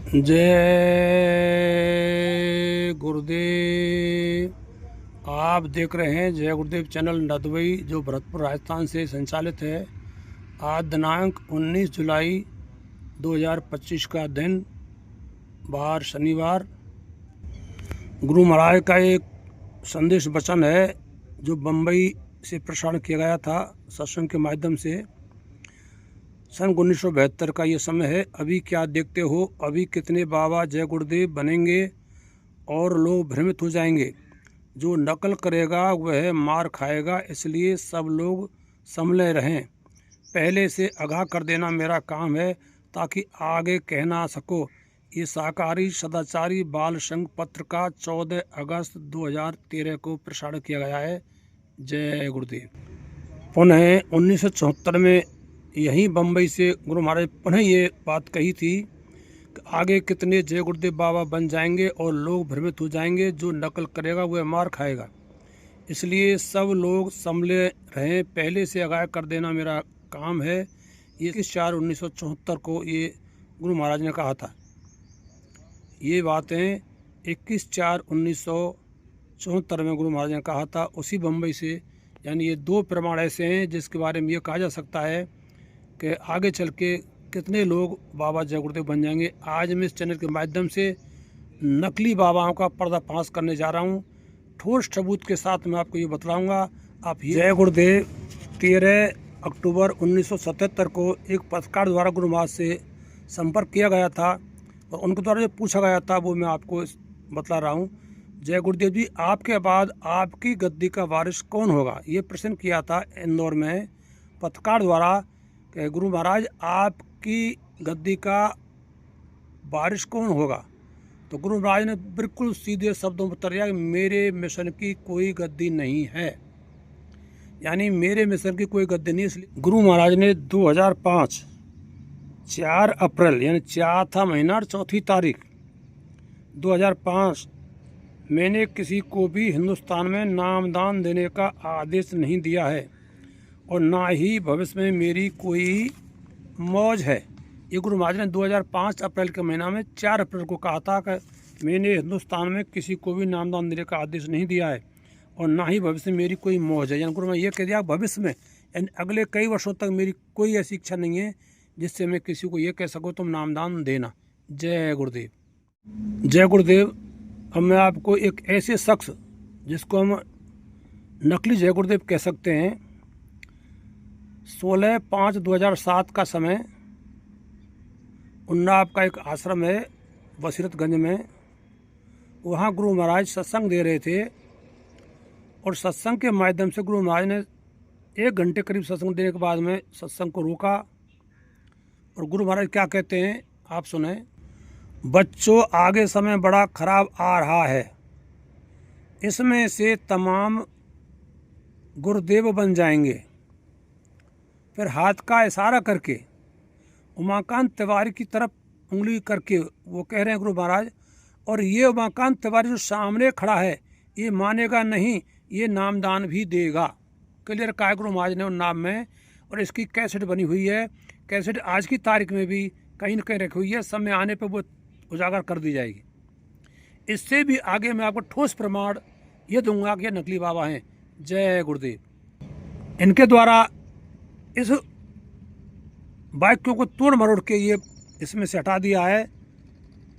जय गुरुदेव। आप देख रहे हैं जय गुरुदेव चैनल नदवई, जो भरतपुर राजस्थान से संचालित है। आज दिनांक 19 जुलाई 2025 का दिन, बार शनिवार। गुरु महाराज का एक संदेश वचन है जो बम्बई से प्रसारण किया गया था सत्संग के माध्यम से। सन 1972 का ये समय है। अभी क्या देखते हो, अभी कितने बाबा जय गुरुदेव बनेंगे और लोग भ्रमित हो जाएंगे। जो नकल करेगा वह मार खाएगा, इसलिए सब लोग संभले रहें। पहले से आगाह कर देना मेरा काम है ताकि आगे कह ना सको। ये शाकाहारी सदाचारी बाल संघ पत्र का 14 अगस्त 2013 को प्रसारण किया गया है। जय गुरुदेव। पुनः 1974 में यहीं बम्बई से गुरु महाराज पुनः ये बात कही थी कि आगे कितने जय गुरुदेव बाबा बन जाएंगे और लोग भ्रमित हो जाएंगे। जो नकल करेगा वह मार खाएगा, इसलिए सब लोग संभले रहें। पहले से आगाह कर देना मेरा काम है। ये 21/4/1974 को ये गुरु महाराज ने कहा था। ये बातें 21/4/1974 में गुरु महाराज ने कहा था, उसी बम्बई से। यानी ये दो प्रमाण ऐसे हैं जिसके बारे में ये कहा जा सकता है कि आगे चल के कितने लोग बाबा जय गुरुदेव बन जाएंगे। आज मैं इस चैनल के माध्यम से नकली बाबाओं का पर्दाफाश करने जा रहा हूँ। ठोस सबूत के साथ मैं आपको ये बतलाऊंगा। आप जय गुरुदेव 13 अक्टूबर 1977 को एक पत्रकार द्वारा गुरु महाराज से संपर्क किया गया था और उनके द्वारा जो पूछा गया था वो मैं आपको बतला रहा हूँ। जय गुरुदेव जी, आपके बाद आपकी गद्दी का वारिस कौन होगा? ये प्रश्न किया था इंदौर में पत्रकार द्वारा कि गुरु महाराज आपकी गद्दी का वारिस कौन होगा? तो गुरु महाराज ने बिल्कुल सीधे शब्दों में उत्तर दिया कि मेरे मिशन की कोई गद्दी नहीं है। यानी मेरे मिशन की कोई गद्दी नहीं। इसलिए गुरु महाराज ने 2005 4 अप्रैल यानी चौथा महीना और 4 तारीख 2005 मैंने किसी को भी हिंदुस्तान में नामदान देने का आदेश नहीं दिया है और ना ही भविष्य में मेरी कोई मौज है। ये गुरु महाराज ने 2005 अप्रैल के महीना में 4 अप्रैल को कहा था कि मैंने हिंदुस्तान में किसी को भी नामदान देने का आदेश नहीं दिया है और ना ही भविष्य में मेरी कोई मौज है। यानी गुरु महाराज ये कह दिया भविष्य में, यानी अगले कई वर्षों तक मेरी कोई ऐसी इच्छा नहीं है जिससे मैं किसी को ये कह सकूँ तुम नामदान देना। जय गुरुदेव। जय गुरुदेव। अब मैं आपको एक ऐसे शख्स जिसको हम नकली जय गुरुदेव कह सकते हैं, 16/5/2007 का समय, उन्नाव का एक आश्रम है बसीरतगंज में। वहाँ गुरु महाराज सत्संग दे रहे थे और सत्संग के माध्यम से गुरु महाराज ने 1 घंटे करीब सत्संग देने के बाद में सत्संग को रोका और गुरु महाराज क्या कहते हैं आप सुने। बच्चों, आगे समय बड़ा खराब आ रहा है, इसमें से तमाम गुरुदेव बन जाएंगे। फिर हाथ का इशारा करके उमाकांत तिवारी की तरफ उंगली करके वो कह रहे हैं गुरु महाराज, और ये उमाकांत तिवारी जो सामने खड़ा है ये मानेगा नहीं, ये नामदान भी देगा। क्लियर कहा है गुरु महाराज ने उन नाम में। और इसकी कैसेट बनी हुई है। कैसेट आज की तारीख में भी कहीं न कहीं रखी हुई है, समय आने पर वो उजागर कर दी जाएगी। इससे भी आगे मैं आपको ठोस प्रमाण ये दूंगा कि ये नकली बाबा हैं। जय गुरुदेव। इनके द्वारा इस वाक्यों को तोड़ मरोड़ के ये इसमें से हटा दिया है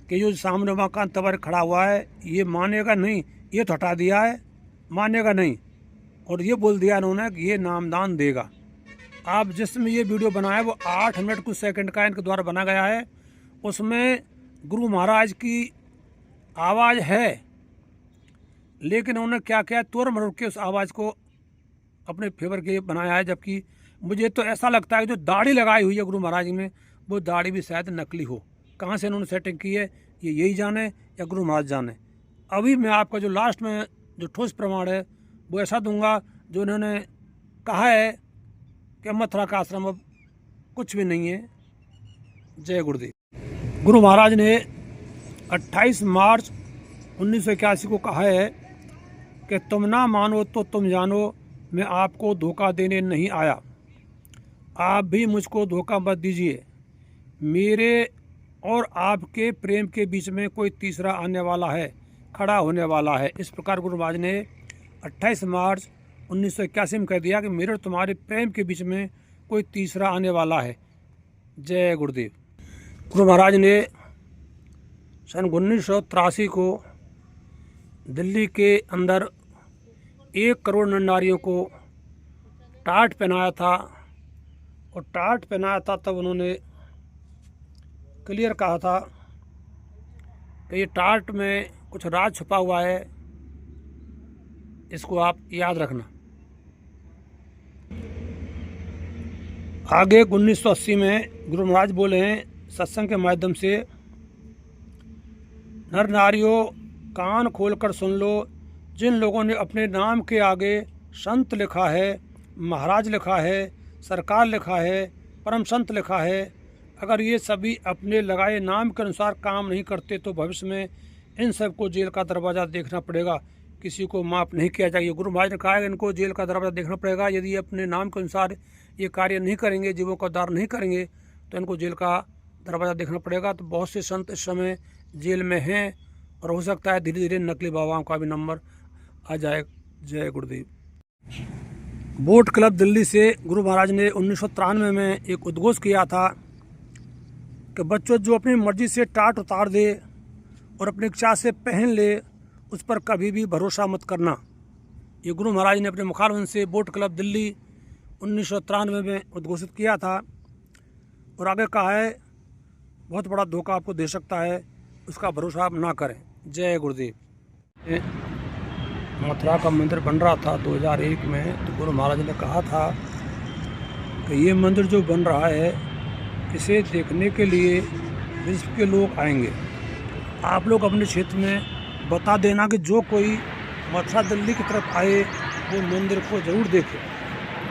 कि जो सामने उमाकांत तिवारी खड़ा हुआ है ये मानेगा नहीं, ये तो हटा दिया है, मानेगा नहीं, और ये बोल दिया इन्होंने कि ये नामदान देगा। आप जिसमें ये वीडियो बनाया वो 8 मिनट कुछ सेकंड का इनके द्वारा बना गया है। उसमें गुरु महाराज की आवाज़ है, लेकिन उन्होंने क्या किया, तोड़ मरोड़ के उस आवाज़ को अपने फेवर के बनाया है। जबकि मुझे तो ऐसा लगता है कि जो दाढ़ी लगाई हुई है गुरु महाराज में, वो दाढ़ी भी शायद नकली हो। कहाँ से इन्होंने सेटिंग की है ये यही जाने या गुरु महाराज जाने। अभी मैं आपका जो लास्ट में जो ठोस प्रमाण है वो ऐसा दूंगा जो इन्होंने कहा है कि मथुरा का आश्रम अब कुछ भी नहीं है। जय गुरुदेव। गुरु महाराज ने 28 मार्च 1981 को कहा है कि तुम ना मानो तो तुम जानो, मैं आपको धोखा देने नहीं आया। आप भी मुझको धोखा मत दीजिए। मेरे और आपके प्रेम के बीच में कोई तीसरा आने वाला है, खड़ा होने वाला है। इस प्रकार गुरु महाराज ने 28 मार्च 1981 में कह दिया कि मेरे और तुम्हारे प्रेम के बीच में कोई तीसरा आने वाला है। जय गुरुदेव। गुरु महाराज ने सन 1983 को दिल्ली के अंदर 1 करोड़ नर नारियों को टाट पहनाया था, और टाट पहनाया था तब उन्होंने क्लियर कहा था कि ये टाट में कुछ राज छुपा हुआ है, इसको आप याद रखना। आगे 1980 में गुरु महाराज बोले हैं सत्संग के माध्यम से, नर नारियों कान खोलकर सुन लो, जिन लोगों ने अपने नाम के आगे संत लिखा है, महाराज लिखा है, सरकार लिखा है, परम संत लिखा है, अगर ये सभी अपने लगाए नाम के अनुसार काम नहीं करते तो भविष्य में इन सबको जेल का दरवाज़ा देखना पड़ेगा, किसी को माफ़ नहीं किया जाएगा। गुरु महाराज ने कहा है इनको जेल का दरवाज़ा देखना पड़ेगा, यदि ये अपने नाम के अनुसार ये कार्य नहीं करेंगे, जीवों का उद्धार नहीं करेंगे, तो इनको जेल का दरवाज़ा देखना पड़ेगा। तो बहुत से संत इस समय जेल में हैं, और हो सकता है धीरे धीरे नकली बाबाओं का भी नंबर आ जाए। जय गुरुदेव। बोट क्लब दिल्ली से गुरु महाराज ने 1993 में एक उद्घोष किया था कि बच्चों जो अपनी मर्जी से टाट उतार दे और अपनी इच्छा से पहन ले, उस पर कभी भी भरोसा मत करना। ये गुरु महाराज ने अपने मुखारबंद से बोट क्लब दिल्ली 1993 में उद्घोषित किया था, और आगे कहा है बहुत बड़ा धोखा आपको दे सकता है, उसका भरोसा आप ना करें। जय गुरुदेव। मथुरा का मंदिर बन रहा था 2001 में, तो गुरु महाराज ने कहा था कि ये मंदिर जो बन रहा है इसे देखने के लिए विश्व के लोग आएंगे। आप लोग अपने क्षेत्र में बता देना कि जो कोई मथुरा दिल्ली की तरफ आए वो मंदिर को जरूर देखे।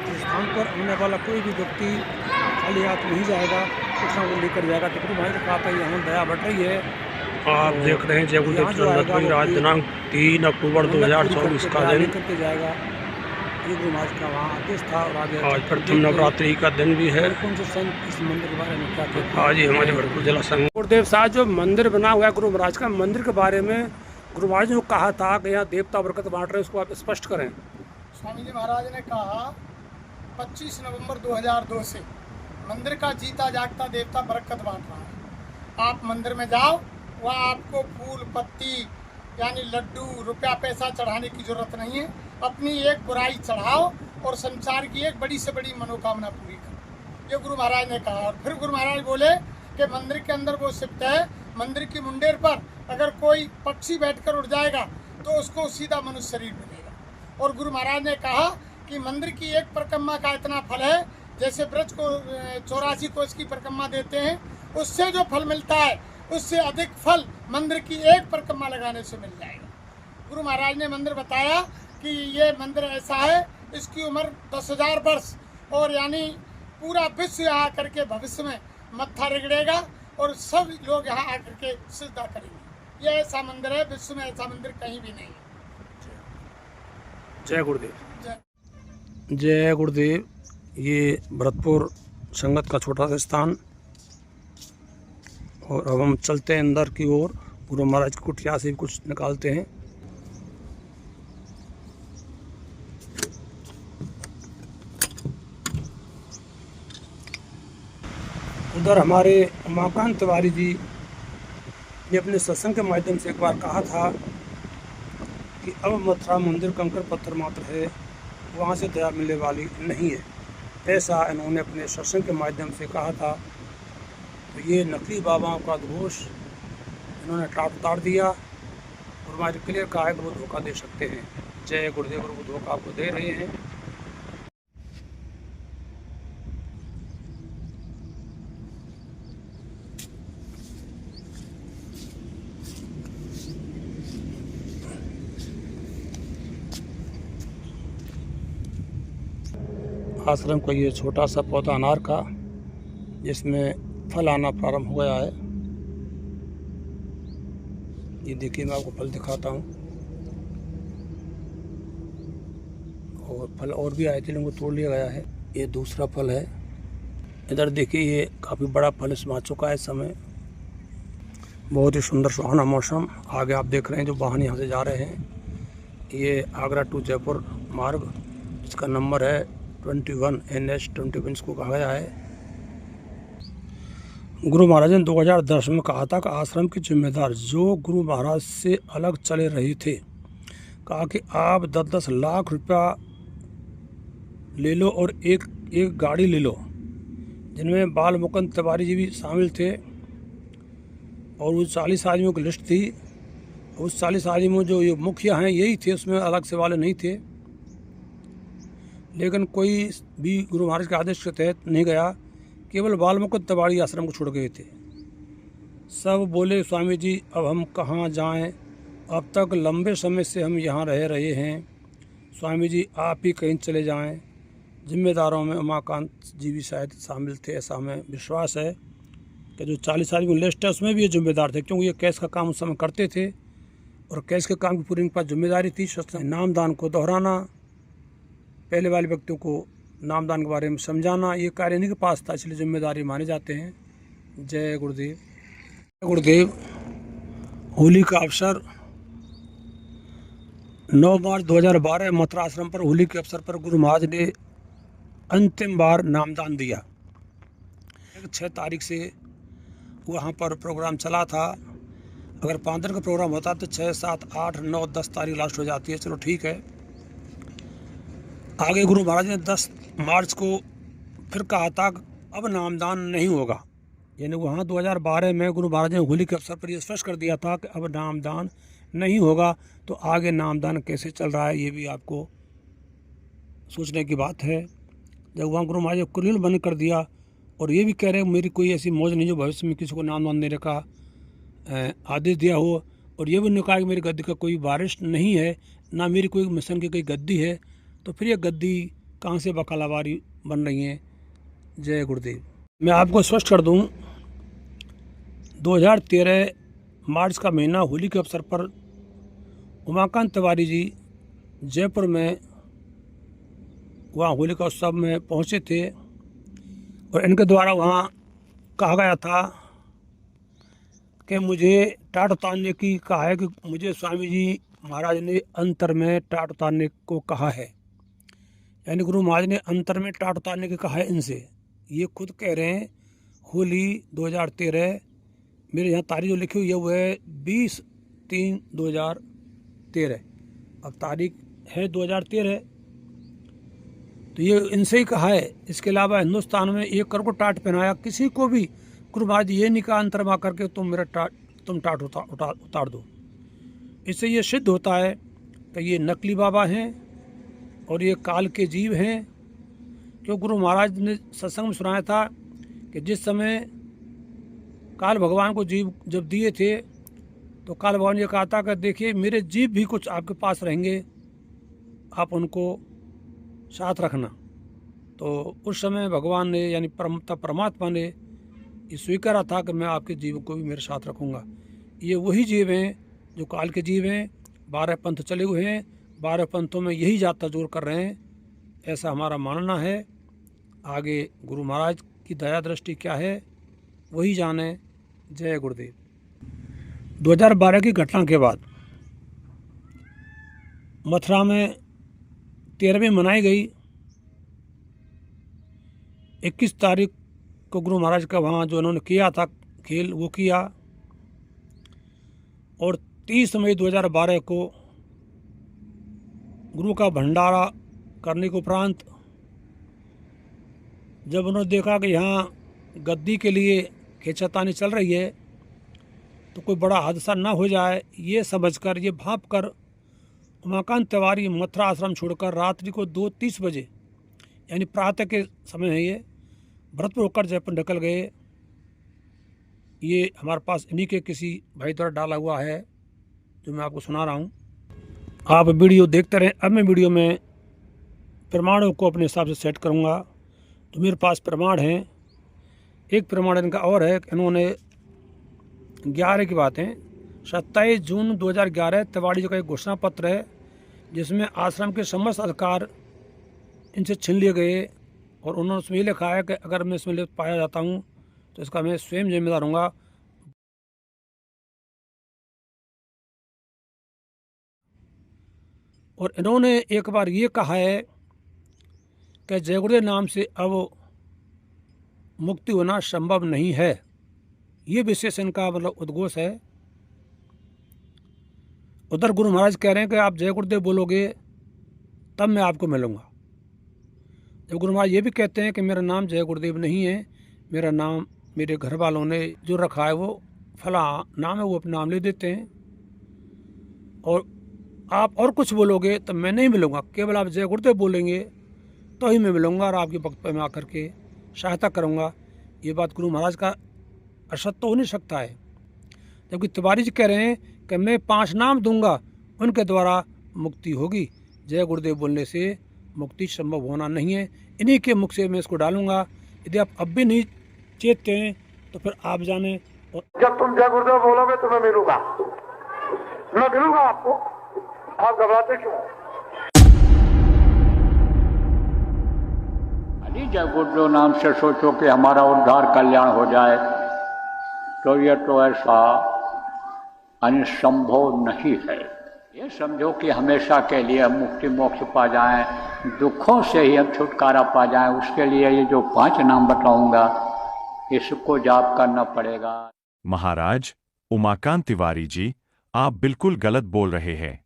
इस स्थान पर आने वाला कोई भी व्यक्ति खाली हाथ नहीं जाएगा, कुछ ना वो लेकर जाएगा। तो गुरु महाराज ने कहा था यहाँ दया बढ़ रही है। आप देख रहे हैं जय गुरुदेव चैनल। आज दिनांक 3 अक्टूबर 2024 का दिन करके जाएगा। ये गुरु महाराज का वहाँ आदेश था, और आज प्रथम नवरात्रि का दिन भी है। कौन से संत इस मंदिर के बारे में क्या कहते हैं? आज ही हमारे भरतपुर जिला संघ गुरुदेव साहब जो मंदिर बना हुआ है गुरु महाराज का, मंदिर के बारे में गुरु महाराज ने कहा था कि यहाँ देवता बरकत बांट रहे, उसको आप स्पष्ट करें। स्वामी जी महाराज ने कहा 25 नवंबर 2002 से मंदिर का जीता जागता देवता बरकत बांट रहा है। आप मंदिर में जाओ, वहाँ आपको फूल पत्ती यानी लड्डू रुपया पैसा चढ़ाने की जरूरत नहीं है। अपनी एक बुराई चढ़ाओ और संसार की एक बड़ी से बड़ी मनोकामना पूरी करो, ये गुरु महाराज ने कहा। और फिर गुरु महाराज बोले कि मंदिर के अंदर वो सिप्त है, मंदिर की मुंडेर पर अगर कोई पक्षी बैठकर उड़ जाएगा तो उसको सीधा मनुष्य शरीर मिलेगा। और गुरु महाराज ने कहा कि मंदिर की एक परिक्रमा का इतना फल है, जैसे वृक्ष को 84 कोष की परिक्रमा देते हैं, उससे जो फल मिलता है उससे अधिक फल मंदिर की एक परिक्रमा लगाने से मिल जाएगा। गुरु महाराज ने मंदिर बताया कि ये मंदिर ऐसा है, इसकी उम्र 10,000 वर्ष, और यानी पूरा विश्व यहाँ आकर के भविष्य में मत्था रगड़ेगा और सब लोग यहाँ आकर के सिजदा करेंगे। ये ऐसा मंदिर है, विश्व में ऐसा मंदिर कहीं भी नहीं है। जय गुरुदेव। जय गुरुदेव। ये भरतपुर संगत का छोटा सा स्थान, और अब हम चलते हैं अंदर की ओर। गुरु महाराज की कुटिया से भी कुछ निकालते हैं। उधर हमारे उमाकांत तिवारी जी ने अपने सत्संग के माध्यम से एक बार कहा था कि अब मथुरा मंदिर कंकड़ पत्थर मात्र है, वहाँ से दया मिलने वाली नहीं है। ऐसा इन्होंने अपने सत्संग के माध्यम से कहा था। तो ये नकली बाबाओं का घोष इन्होंने टाट उतार दिया, और हमारे क्लियर कहा है कि वो धोखा दे सकते हैं। जय गुरुदेव। और वो धोखा आपको दे रहे हैं। आश्रम का ये छोटा सा पौधा अनार का, जिसमें फल आना प्रारंभ हो गया है। ये देखिए, मैं आपको फल दिखाता हूँ, और फल और भी आए थे, इनको तोड़ लिया गया है। ये दूसरा फल है। इधर देखिए, ये काफ़ी बड़ा फल इसमें आ चुका है इस समय। बहुत ही सुंदर सुहाना मौसम। आगे आप देख रहे हैं जो वाहन यहाँ से जा रहे हैं, ये आगरा टू जयपुर मार्ग, इसका नंबर है 21 NH 21 को कहा गया है। गुरु महाराज ने 2010 में कहा था कि आश्रम के जिम्मेदार जो गुरु महाराज से अलग चले रहे थे, कहा कि आप 10-10 लाख रुपया ले लो और एक गाड़ी ले लो, जिनमें बाल मुकुंद तिवारी जी भी शामिल थे। और वो 40 आदमियों की लिस्ट थी। उस 40 आदमियों जो ये मुखिया हैं यही थे, उसमें अलग से वाले नहीं थे। लेकिन कोई भी गुरु महाराज के आदेश के तहत नहीं गया, केवल बाल मुकुंद तिवारी आश्रम को छोड़ गए थे। सब बोले स्वामी जी अब हम कहाँ जाएं, अब तक लंबे समय से हम यहाँ रह रहे हैं, स्वामी जी आप ही कहीं चले जाएं। जिम्मेदारों में उमाकांत जी भी शायद शामिल थे, ऐसा हमें विश्वास है कि जो 40 आदमी लिस्ट है उसमें भी ये जिम्मेदार थे, क्योंकि ये कैश का काम उस समय करते थे और कैश के काम की पूरी इनके पास जिम्मेदारी थी। नामदान को दोहराना, पहले वाले व्यक्तियों को नामदान के बारे में समझाना, ये कार्य इन्हीं के पास था, इसलिए जिम्मेदारी माने जाते हैं। जय गुरुदेव। गुरुदेव। होली का अवसर 9 मार्च 2012 मथुरा आश्रम पर होली के अवसर पर गुरु महाराज ने अंतिम बार नामदान दिया। 6 तारीख से वहाँ पर प्रोग्राम चला था। अगर 5 दिन का प्रोग्राम होता तो 6, 7, 8, 9, 10 तारीख लास्ट हो जाती है। चलो ठीक है। आगे गुरु महाराज ने 10 मार्च को फिर कहा था अब नामदान नहीं होगा। यानी वहाँ 2012 में गुरु महाराज ने होली के अवसर पर यह स्पष्ट कर दिया था कि अब नामदान नहीं होगा। तो आगे नामदान कैसे चल रहा है ये भी आपको सोचने की बात है। जब वहाँ गुरु महाराज ने कुलीन बंद कर दिया और ये भी कह रहे हैं मेरी कोई ऐसी मौज नहीं जो भविष्य में किसी को नामदान देने का आदेश दिया हो, और ये भी नहीं कहा कि मेरी गद्दी का कोई वारिस नहीं है, ना मेरी कोई मिशन की कोई गद्दी है, तो फिर ये गद्दी कहाँ से बकालावारी बन रही है। जय गुरुदेव। मैं आपको स्पष्ट कर दूं, 2013 मार्च का महीना होली के अवसर पर उमाकांत तिवारी जी जयपुर में वहाँ होली का उत्सव में पहुँचे थे और इनके द्वारा वहाँ कहा गया था कि मुझे टाट उतारने की कहा है कि मुझे स्वामी जी महाराज ने अंतर में टाट उतारने को कहा है। यानी गुरु महाराज ने अंतर में टाट उतारने की कहा है इनसे। ये खुद कह रहे हैं। होली 2013, मेरे यहाँ तारीख जो लिखी हुई है वो है 20-3-2013। अब तारीख है 2013, तो ये इनसे ही कहा है। इसके अलावा हिंदुस्तान में 1 करोड़ को टाट पहनाया, किसी को भी गुरु महाराज ये नहीं कहा अंतरमा करके तुम टाट उतार दो। इससे ये सिद्ध होता है कि ये नकली बाबा हैं और ये काल के जीव हैं। क्यों गुरु महाराज ने सत्संग में सुनाया था कि जिस समय काल भगवान को जीव जब दिए थे तो काल भगवान ये कहा था कि देखिए मेरे जीव भी कुछ आपके पास रहेंगे, आप उनको साथ रखना। तो उस समय भगवान ने यानी परमात्मा ने ये स्वीकारा था कि मैं आपके जीव को भी मेरे साथ रखूँगा। ये वही जीव हैं जो काल के जीव हैं। 12 पंथ चले हुए हैं, 12 पंथों में यही जाता जोर कर रहे हैं, ऐसा हमारा मानना है। आगे गुरु महाराज की दया दृष्टि क्या है वही जाने। जय गुरुदेव। 2012 की घटना के बाद मथुरा में 13वीं मनाई गई। 21 तारीख को गुरु महाराज का वहाँ जो उन्होंने किया था खेल वो किया, और 30 मई 2012 को गुरु का भंडारा करने के उपरांत जब उन्होंने देखा कि यहाँ गद्दी के लिए खींचातानी चल रही है तो कोई बड़ा हादसा ना हो जाए, ये समझकर ये भाप कर उमाकांत तिवारी मथुरा आश्रम छोड़कर रात्रि को 2:30 बजे यानी प्रातः के समय है ये भरतपुर होकर जयपुर निकल गए। ये हमारे पास इन्हीं के किसी भाई द्वारा डाला हुआ है जो मैं आपको सुना रहा हूँ। आप वीडियो देखते रहें। अब मैं वीडियो में प्रमाणों को अपने हिसाब से सेट करूँगा। तो मेरे पास प्रमाण हैं। एक प्रमाण इनका और है, इन्होंने 11 की बात है, 27 जून 2011 तिवारी जी का एक घोषणा पत्र है जिसमें आश्रम के समस्त अधिकार इनसे छीन लिए गए, और उन्होंने उसमें लिखा है कि अगर मैं इसमें लिप्त पाया जाता हूँ तो इसका मैं स्वयं जिम्मेदार हूँगा। और इन्होंने एक बार ये कहा है कि जय गुरुदेव नाम से अब मुक्ति होना संभव नहीं है। ये विशेष इनका मतलब उद्घोष है। उधर गुरु महाराज कह रहे हैं कि आप जय गुरुदेव बोलोगे तब मैं आपको मिलूंगा। जब गुरु महाराज ये भी कहते हैं कि मेरा नाम जय गुरुदेव नहीं है, मेरा नाम मेरे घर वालों ने जो रखा है वो फला नाम है, वो अपना नाम ले देते हैं, और आप और कुछ बोलोगे तो मैं नहीं मिलूंगा, केवल आप जय गुरुदेव बोलेंगे तो ही मैं मिलूंगा और आपके वक्त में आकर के सहायता करूंगा। ये बात गुरु महाराज का असत्य तो हो नहीं सकता है। जबकि तिवारी जी कह रहे हैं कि मैं 5 नाम दूंगा, उनके द्वारा मुक्ति होगी। जय गुरुदेव बोलने से मुक्ति संभव होना नहीं है। इन्हीं के मुख से मैं इसको डालूंगा। यदि आप अब भी नहीं चेतते हैं तो फिर आप जाने। और जब तुम जय गुरुदेव बोलोगे तो मैं मिलूंगा आपको। आप घबराते क्यों? अली जय गुरुदेव नाम से सोचो कि हमारा उद्धार कल्याण हो जाए, तो ये तो ऐसा असंभव नहीं है। ये समझो कि हमेशा के लिए हम मुक्ति मोक्ष पा जाएं, दुखों से ही हम छुटकारा पा जाएं। उसके लिए ये जो 5 नाम बताऊंगा इसको जाप करना पड़ेगा। महाराज उमाकांत तिवारी जी, आप बिल्कुल गलत बोल रहे हैं।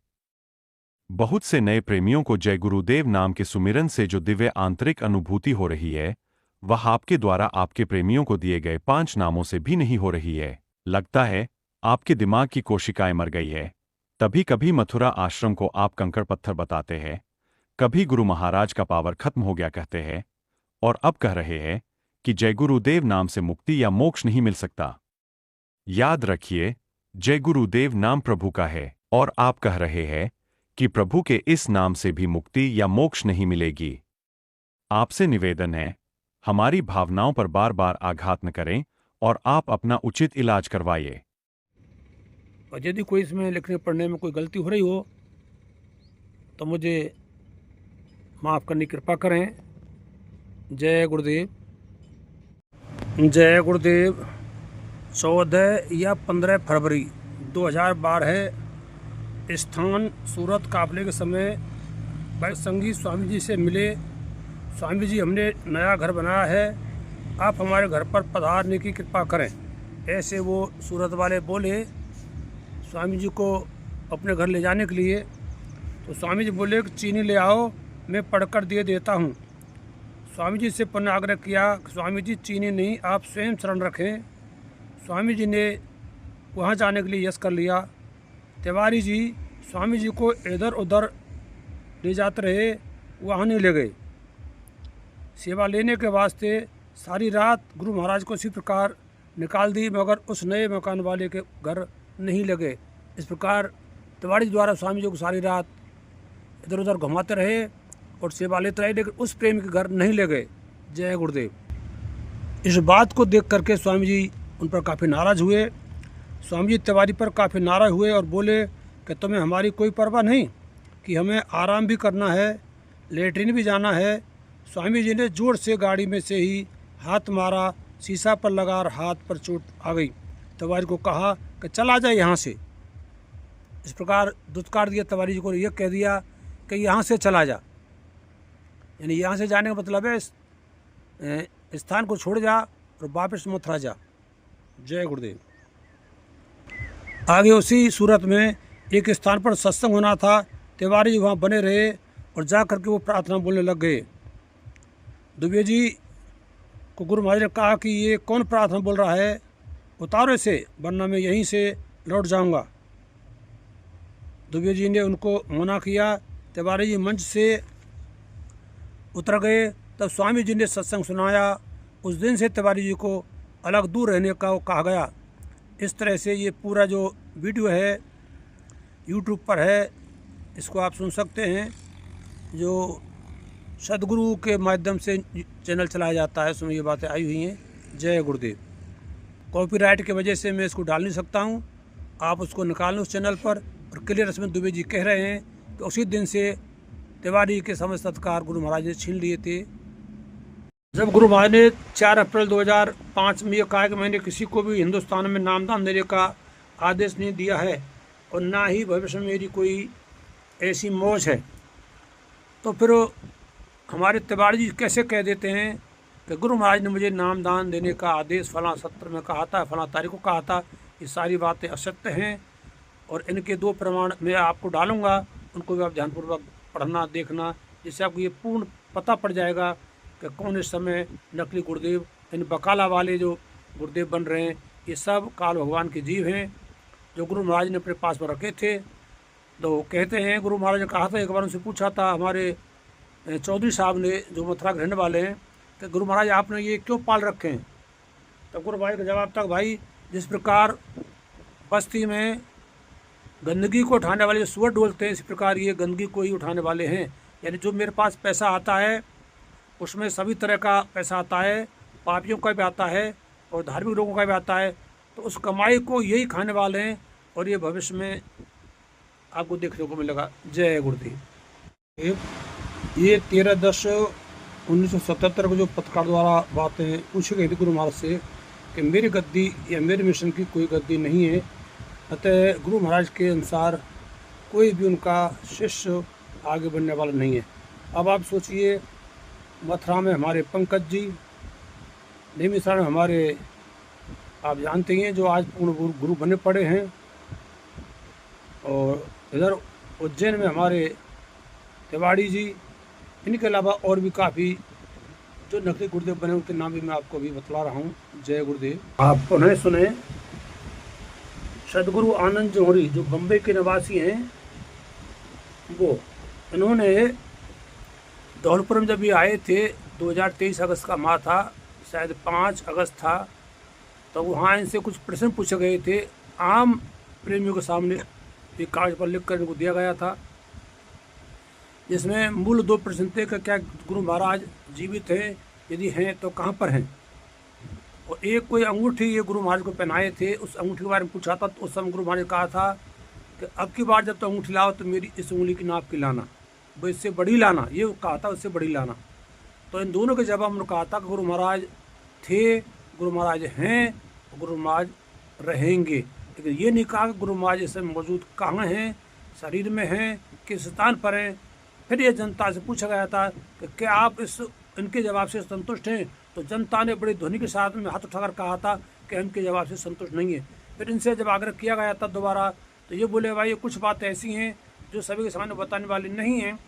बहुत से नए प्रेमियों को जय गुरुदेव नाम के सुमिरन से जो दिव्य आंतरिक अनुभूति हो रही है, वह आपके द्वारा आपके प्रेमियों को दिए गए 5 नामों से भी नहीं हो रही है। लगता है आपके दिमाग की कोशिकाएं मर गई है। तभी कभी मथुरा आश्रम को आप कंकड़ पत्थर बताते हैं, कभी गुरु महाराज का पावर खत्म हो गया कहते हैं, और अब कह रहे हैं कि जय गुरुदेव नाम से मुक्ति या मोक्ष नहीं मिल सकता। याद रखिए, जय गुरुदेव नाम प्रभु का है, और आप कह रहे हैं कि प्रभु के इस नाम से भी मुक्ति या मोक्ष नहीं मिलेगी। आपसे निवेदन है, हमारी भावनाओं पर बार बार आघात न करें और आप अपना उचित इलाज करवाइए। और यदि कोई इसमें लिखने पढ़ने में कोई गलती हो रही हो तो मुझे माफ़ करने की कृपा करें। जय गुरुदेव। जय गुरुदेव। 14 या 15 फरवरी 2012 है। स्थान सूरत। काफले के समय भाई संगी स्वामी जी से मिले। स्वामी जी, हमने नया घर बनाया है, आप हमारे घर पर पधारने की कृपा करें। ऐसे वो सूरत वाले बोले स्वामी जी को अपने घर ले जाने के लिए। तो स्वामी जी बोले कि चीनी ले आओ, मैं पढ़कर दे देता हूँ। स्वामी जी से पुनः आग्रह किया कि स्वामी जी चीनी नहीं, आप स्वयं शरण रखें। स्वामी जी ने वहाँ जाने के लिए यश कर लिया। तिवारी जी स्वामी जी को इधर उधर ले जाते रहे, वहाँ नहीं ले गए। सेवा लेने के वास्ते सारी रात गुरु महाराज को इसी प्रकार निकाल दी, मगर उस नए मकान वाले के घर नहीं लगे। इस प्रकार तिवारी द्वारा स्वामी जी को सारी रात इधर उधर घुमाते रहे और सेवा लेते रहे, लेकिन उस प्रेम के घर नहीं ले गए। जय गुरुदेव। इस बात को देख करके स्वामी जी उन पर काफ़ी नाराज़ हुए। स्वामी जी तिवारी पर काफ़ी नाराज़ हुए और बोले कि तुम्हें हमारी कोई परवाह नहीं, कि हमें आराम भी करना है, लेटरिन भी जाना है। स्वामी जी ने जोर से गाड़ी में से ही हाथ मारा, शीशा पर लगा और हाथ पर चोट आ गई। तिवारी को कहा कि चला जाए यहाँ से। इस प्रकार दुत्कार दिया तिवारी जी को, यह कह दिया कि यहाँ से चला जा, यानी यहाँ से जाने का मतलब है स्थान को छोड़ जा और वापस मथुरा जा। जय गुरुदेव। आगे उसी सूरत में एक स्थान पर सत्संग होना था। तिवारी जी वहाँ बने रहे और जा करके वो प्रार्थना बोलने लग गए। दुबे जी को गुरु महाराज ने कहा कि ये कौन प्रार्थना बोल रहा है, उतारो इसे, वरना मैं यहीं से लौट जाऊंगा। दुबे जी ने उनको मना किया। तिवारी जी मंच से उतर गए। तब स्वामी जी ने सत्संग सुनाया। उस दिन से तिवारी जी को अलग दूर रहने का कहा गया। इस तरह से ये पूरा जो वीडियो है यूट्यूब पर है, इसको आप सुन सकते हैं। जो सदगुरु के माध्यम से चैनल चलाया जाता है, उसमें ये बातें आई हुई हैं। जय गुरुदेव। कॉपीराइट की वजह से मैं इसको डाल नहीं सकता हूँ, आप उसको निकाल लें उस चैनल पर। और क्लियर इसमें दुबे जी कह रहे हैं कि उसी दिन से तिवारी के समस्त अधिकार गुरु महाराज ने छीन लिए थे। जब गुरु महाराज ने 4 अप्रैल 2005 में यह कहा कि मैंने किसी को भी हिंदुस्तान में नामदान देने का आदेश नहीं दिया है और ना ही भविष्य में मेरी कोई ऐसी मौज है, तो फिर हमारे तिवारी जी कैसे कह देते हैं कि गुरु महाराज ने मुझे नामदान देने का आदेश फलां सत्र में कहा था, फलां तारीख को कहा था। ये सारी बातें असत्य हैं और इनके 2 प्रमाण मैं आपको डालूंगा, उनको भी आप ध्यानपूर्वक पढ़ना देखना, जिससे आपको ये पूर्ण पता पड़ जाएगा कि कौन इस समय नकली गुरुदेव, इन बकाला वाले जो गुरुदेव बन रहे हैं, ये सब काल भगवान के जीव हैं जो गुरु महाराज ने अपने पास में रखे थे। तो कहते हैं गुरु महाराज ने कहा था, एक बार उनसे पूछा था हमारे चौधरी साहब ने जो मथुरा के रहने वाले हैं, कि गुरु महाराज आपने ये क्यों पाल रखे हैं? तो गुरु महाराज का जवाब था, भाई जिस प्रकार बस्ती में गंदगी को उठाने वाले जो सुअर डोलते हैं, इसी प्रकार ये गंदगी को ही उठाने वाले हैं। यानी जो मेरे पास पैसा आता है उसमें सभी तरह का पैसा आता है, पापियों का भी आता है और धार्मिक लोगों का भी आता है, तो उस कमाई को यही खाने वाले हैं और ये भविष्य में आपको देखने को मिलेगा। जय गुरुदेव। ये 13/10/1977 को जो पत्रकार द्वारा बातें पूछी गई थी गुरु महाराज से कि मेरी गद्दी या मेरे मिशन की कोई गद्दी नहीं है, अतः गुरु महाराज के अनुसार कोई भी उनका शिष्य आगे बढ़ने वाला नहीं है। अब आप सोचिए, मथुरा में हमारे पंकज जी, नेमिशारण में हमारे आप जानते ही हैं जो आज पूर्ण गुरु बने पड़े हैं, और इधर उज्जैन में हमारे तिवारी जी, इनके अलावा और भी काफ़ी जो नकली गुरुदेव बने उनके नाम भी मैं आपको अभी बतला रहा हूँ। जय गुरुदेव। आप उन्हें सुने सदगुरु आनंद जौहरी जो बम्बई के निवासी हैं, वो इन्होंने धौलपुर में जब ये आए थे 2023 अगस्त का माह था, शायद 5 अगस्त था, तो वहाँ इनसे कुछ प्रश्न पूछे गए थे। आम प्रेमियों के सामने एक कागज पर लिख कर इनको दिया गया था, जिसमें मूल 2 प्रश्न थे कि क्या गुरु महाराज जीवित हैं, यदि हैं तो कहाँ पर हैं, और एक कोई अंगूठी ये गुरु महाराज को पहनाए थे, उस अंगूठी के बारे में पूछा था। तो उस समय गुरु महाराज ने कहा था कि अब की बार जब तो अंगूठी लाओ तो मेरी इस उंगली की नाप की लाना, वो इससे बड़ी लाना, ये कहा था, उससे बड़ी लाना। तो इन दोनों के जवाब हमने कहा था कि गुरु महाराज थे, गुरु महाराज हैं, गुरु महाराज रहेंगे, लेकिन ये नहीं कहा कि गुरु महाराज इस समय मौजूद कहाँ हैं, शरीर में हैं, किस स्थान पर हैं। फिर ये जनता से पूछा गया था कि क्या आप इनके जवाब से संतुष्ट हैं, तो जनता ने बड़ी ध्वनि के साथ में हाथ उठाकर कहा था कि हम इनके जवाब से संतुष्ट नहीं है। फिर इनसे जब आग्रह किया गया था दोबारा, तो ये बोले भाई ये कुछ बातें ऐसी हैं जो सभी के सामने बताने वाली नहीं हैं,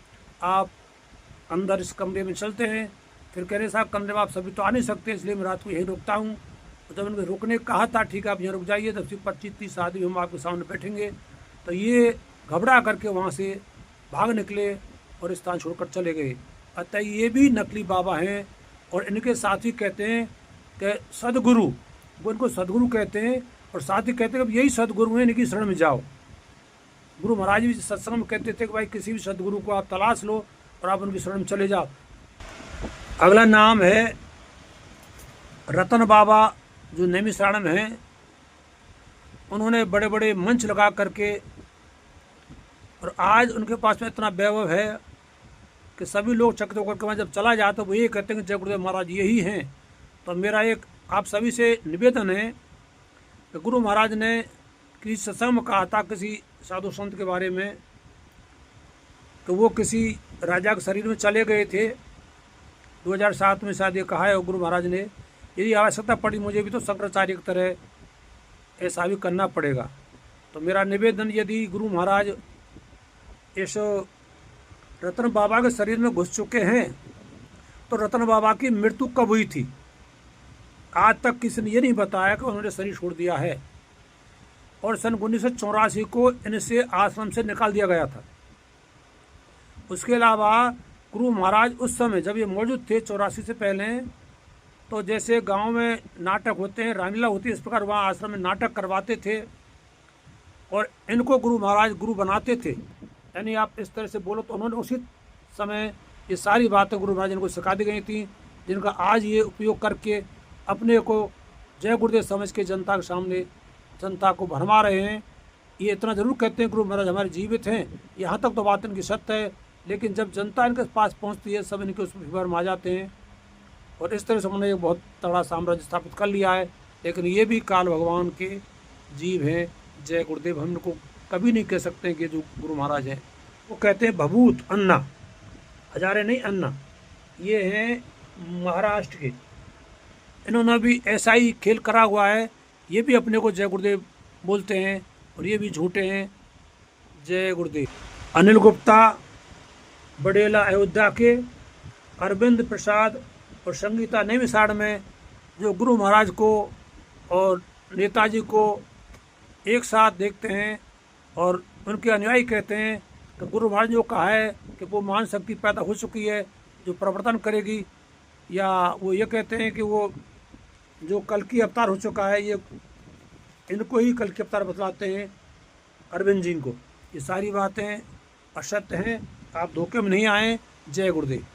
आप अंदर इस कमरे में चलते हैं। फिर कह रहे साहब कमरे में आप सभी तो आ नहीं सकते, इसलिए मैं रात को यहीं रुकता हूँ। तो जब उनको रुकने कहा था, ठीक है आप यहाँ रुक जाइए, तब से 25-30 आदमी हम आपके सामने बैठेंगे। तो ये घबरा करके वहाँ से भाग निकले और स्थान छोड़कर चले गए। अतः ये भी नकली बाबा हैं और इनके साथी कहते हैं कि सदगुरु, वो इनको सदगुरु कहते हैं, और साथ ही कहते हैं कि यही सदगुरु हैं, इनकी शरण में जाओ। गुरु महाराज भी सत्संग में कहते थे कि भाई किसी भी सदगुरु को आप तलाश लो और आप उनकी शरण में चले जाओ। अगला नाम है रतन बाबा जो नैमिषारण्य में हैं। उन्होंने बड़े बड़े मंच लगा करके, और आज उनके पास में इतना वैभव है कि सभी लोग चकित होकर के वहाँ जब चला जाता तो वो ये कहते हैं कि जय गुरुदेव महाराज यही हैं। तो मेरा एक आप सभी से निवेदन है कि गुरु महाराज ने किसी सत्संग में कहा था किसी साधु संत के बारे में कि वो किसी राजा के शरीर में चले गए थे, 2007 में शायद ये कहा है गुरु महाराज ने, यदि आवश्यकता पड़ी मुझे भी तो शंकराचार्य की तरह ऐसा भी करना पड़ेगा। तो मेरा निवेदन, यदि गुरु महाराज इस रतन बाबा के शरीर में घुस चुके हैं तो रतन बाबा की मृत्यु कब हुई थी? आज तक किसी ने ये नहीं बताया कि उन्होंने शरीर छोड़ दिया है, और सन 1984 को इनसे आश्रम से निकाल दिया गया था। उसके अलावा गुरु महाराज उस समय जब ये मौजूद थे 84 से पहले, तो जैसे गांव में नाटक होते हैं, रामलीला होती है, इस प्रकार वहाँ आश्रम में नाटक करवाते थे और इनको गुरु महाराज गुरु बनाते थे। यानी आप इस तरह से बोलो तो उन्होंने उसी समय ये सारी बातें गुरु महाराज इनको सिखा दी गई थी, जिनका आज ये उपयोग करके अपने को जय गुरुदेव समझ के जनता के सामने जनता को भरमा रहे हैं। ये इतना ज़रूर कहते हैं गुरु महाराज हमारे जीवित हैं, यहाँ तक तो बात इनकी सत्य है, लेकिन जब जनता इनके पास पहुँचती है सब इनके उस फिगर में आ जाते हैं, और इस तरह से उन्होंने एक बहुत तगड़ा साम्राज्य स्थापित कर लिया है। लेकिन ये भी काल भगवान के जीव हैं। जय गुरुदेव, हम इनको कभी नहीं कह सकते कि जो गुरु महाराज हैं वो कहते हैं भभूत अन्ना, हजारे नहीं अन्ना। ये हैं महाराष्ट्र के, इन्होंने भी ऐसा ही खेल करा हुआ है। ये भी अपने को जय गुरुदेव बोलते हैं और ये भी झूठे हैं। जय गुरुदेव। अनिल गुप्ता बड़ेला अयोध्या के, अरविंद प्रसाद और संगीता नेमिसाड़ में जो गुरु महाराज को और नेताजी को एक साथ देखते हैं और उनके अनुयायी कहते हैं कि गुरु महाराज ने जो कहा है कि वो महान शक्ति पैदा हो चुकी है जो प्रवर्तन करेगी, या वो ये कहते हैं कि वो जो कल की अवतार हो चुका है, ये इनको ही कल की अवतार बतलाते हैं अरविंद जी को। ये सारी बातें असत्य हैं, आप धोखे में नहीं आए। जय गुरुदेव।